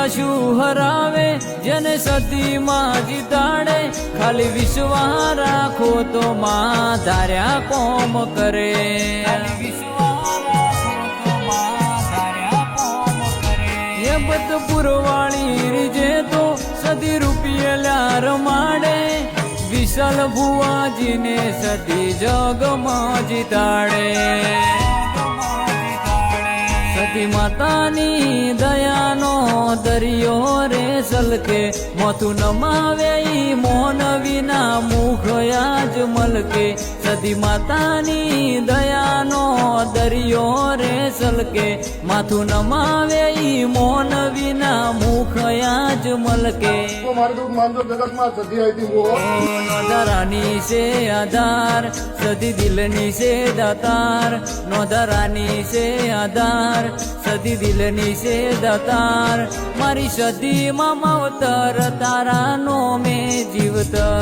કશું હરાવે જેને સદીમાં જીતાડે ખાલી વિશ્વાસ રાખો તો માં ધાર્યા કોમ કરે એ બધ પુરવાળી રીજે તો સદી રૂપિયેલા રમાડે વિશાલ ભુવાજીને સદી જગમાં જીતાડે સતી માતાની દયાનો દરિયો રે સલકે મોથું નમાવે ઈ મોન વિના મુખ આજ મલકે સતી માતાની દયાનો દરિયો રે સલકે માથું નમાવે ઈ મોન વિના મુખ આજ મલકે નોંધારાની છે આધાર સદી દિલની છે દાતાર નોંધારાની છે આધાર સદી દિલની છે દાતાર મારી સદીમાં માવતર તારા નો મેં જીવતર